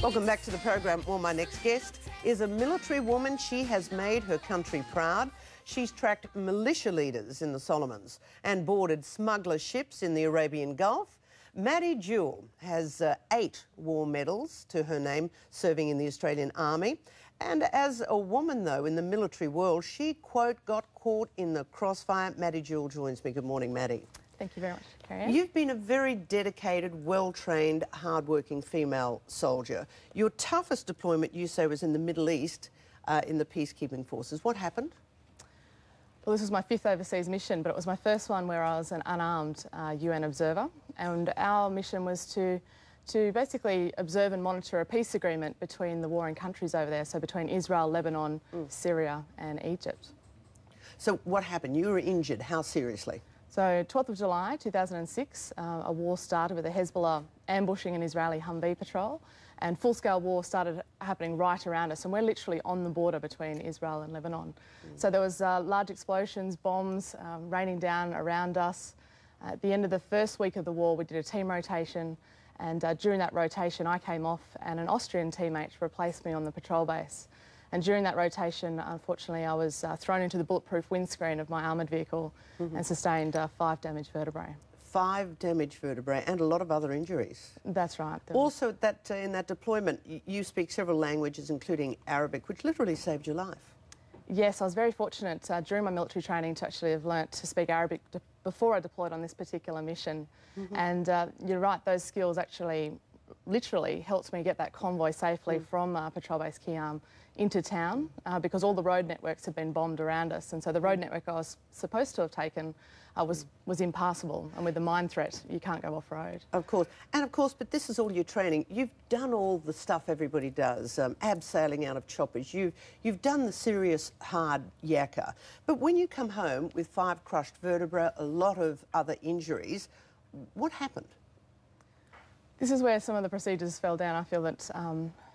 Welcome back to the program. Well, my next guest is a military woman. She has made her country proud. She's tracked militia leaders in the Solomons and boarded smuggler ships in the Arabian Gulf. Matti Jewell has 8 war medals to her name, serving in the Australian Army. And as a woman, though, in the military world, she, quote, got caught in the crossfire. Matti Jewell joins me. Good morning, Matti. Thank you very much, Kerry-Anne. You've been a very dedicated, well-trained, hard-working female soldier. Your toughest deployment, you say, was in the Middle East in the peacekeeping forces. What happened? Well, this was my 5th overseas mission, but it was my first one where I was an unarmed UN observer, and our mission was to basically observe and monitor a peace agreement between the warring countries over there, so between Israel, Lebanon, Syria and Egypt. So what happened? You were injured. How seriously? So 12th of July 2006, a war started with the Hezbollah ambushing an Israeli Humvee patrol, and full-scale war started happening right around us, and we're literally on the border between Israel and Lebanon. So there was large explosions, bombs raining down around us. At the end of the first week of the war, we did a team rotation, and during that rotation I came off and an Austrian teammate replaced me on the patrol base. And during that rotation, unfortunately, I was thrown into the bulletproof windscreen of my armoured vehicle and sustained 5 damaged vertebrae. 5 damaged vertebrae and a lot of other injuries. That's right. Also, in that deployment, you speak several languages, including Arabic, which literally saved your life. Yes, I was very fortunate during my military training to actually have learnt to speak Arabic before I deployed on this particular mission. And you're right, those skills actually literally helped me get that convoy safely from Patrol Base Kerry-Anne into town because all the road networks had been bombed around us, and so the road network I was supposed to have taken was impassable, and with the mine threat you can't go off-road. Of course, but this is all your training. You've done all the stuff everybody does, abseiling out of choppers. You've done the serious hard yakka, but when you come home with 5 crushed vertebrae, a lot of other injuries, what happened? This is where some of the procedures fell down. I feel that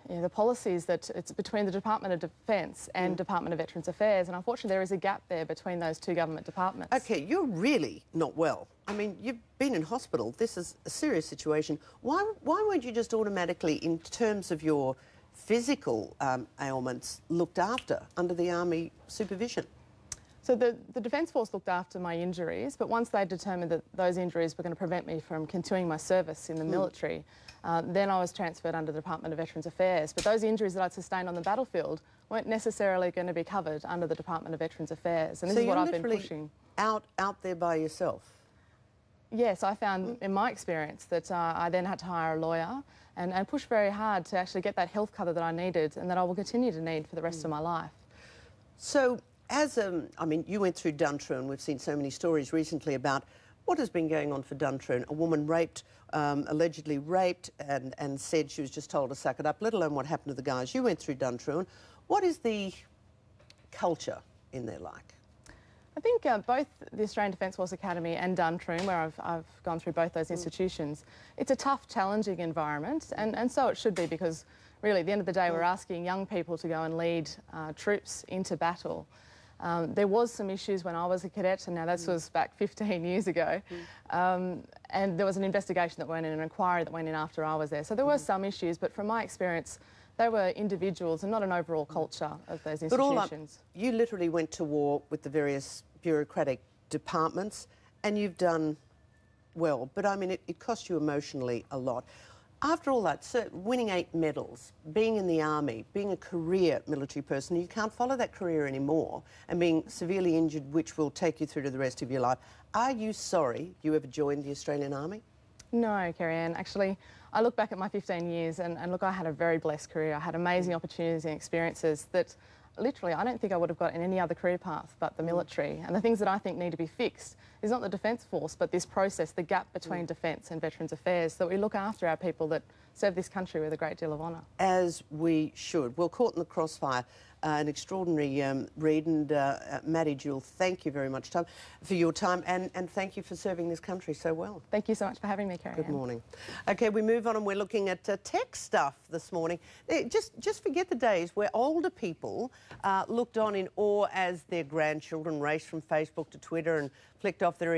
the policies that it's between the Department of Defence and Department of Veterans Affairs, and unfortunately there is a gap there between those 2 government departments. OK, you're really not well. I mean, you've been in hospital. This is a serious situation. Why weren't you just automatically, in terms of your physical ailments, looked after under the Army supervision? So the Defence Force looked after my injuries, but once they determined that those injuries were going to prevent me from continuing my service in the military, then I was transferred under the Department of Veterans Affairs. But those injuries that I'd sustained on the battlefield weren't necessarily going to be covered under the Department of Veterans Affairs, and this is what I've been pushing. Out there by yourself? Yes, I found in my experience that I then had to hire a lawyer and push very hard to actually get that health cover that I needed and that I will continue to need for the rest of my life. So, I mean, you went through Duntroon. We've seen so many stories recently about what has been going on for Duntroon. A woman raped, allegedly raped, and said she was just told to suck it up, let alone what happened to the guys. You went through Duntroon. What is the culture in there like? I think both the Australian Defence Force Academy and Duntroon, where I've gone through both those institutions, it's a tough, challenging environment, and so it should be, because really at the end of the day we're asking young people to go and lead troops into battle. There was some issues when I was a cadet, and now this was back 15 years ago, and there was an investigation that went in, an inquiry that went in after I was there. So there were some issues, but from my experience, they were individuals and not an overall culture of those institutions. But all up, you literally went to war with the various bureaucratic departments, and you've done well. But I mean, it cost you emotionally a lot. After all that, so winning 8 medals, being in the Army, being a career military person, you can't follow that career anymore, and being severely injured, which will take you through to the rest of your life. Are you sorry you ever joined the Australian Army? No, Kerry-Anne. Actually, I look back at my 15 years and look, I had a very blessed career. I had amazing opportunities and experiences that literally I don't think I would have got in any other career path but the military. And the things that I think need to be fixed is not the Defence Force, but this process, the gap between Defence and Veterans Affairs, that we look after our people that serve this country with a great deal of honour. As we should. Well, caught in the crossfire, an extraordinary read, and Matti Jewell, thank you very much for your time, and thank you for serving this country so well. Thank you so much for having me, Kerry-Anne. Good morning. OK, we move on and we're looking at tech stuff this morning. Just forget the days where older people looked on in awe as their grandchildren raced from Facebook to Twitter and flicked off their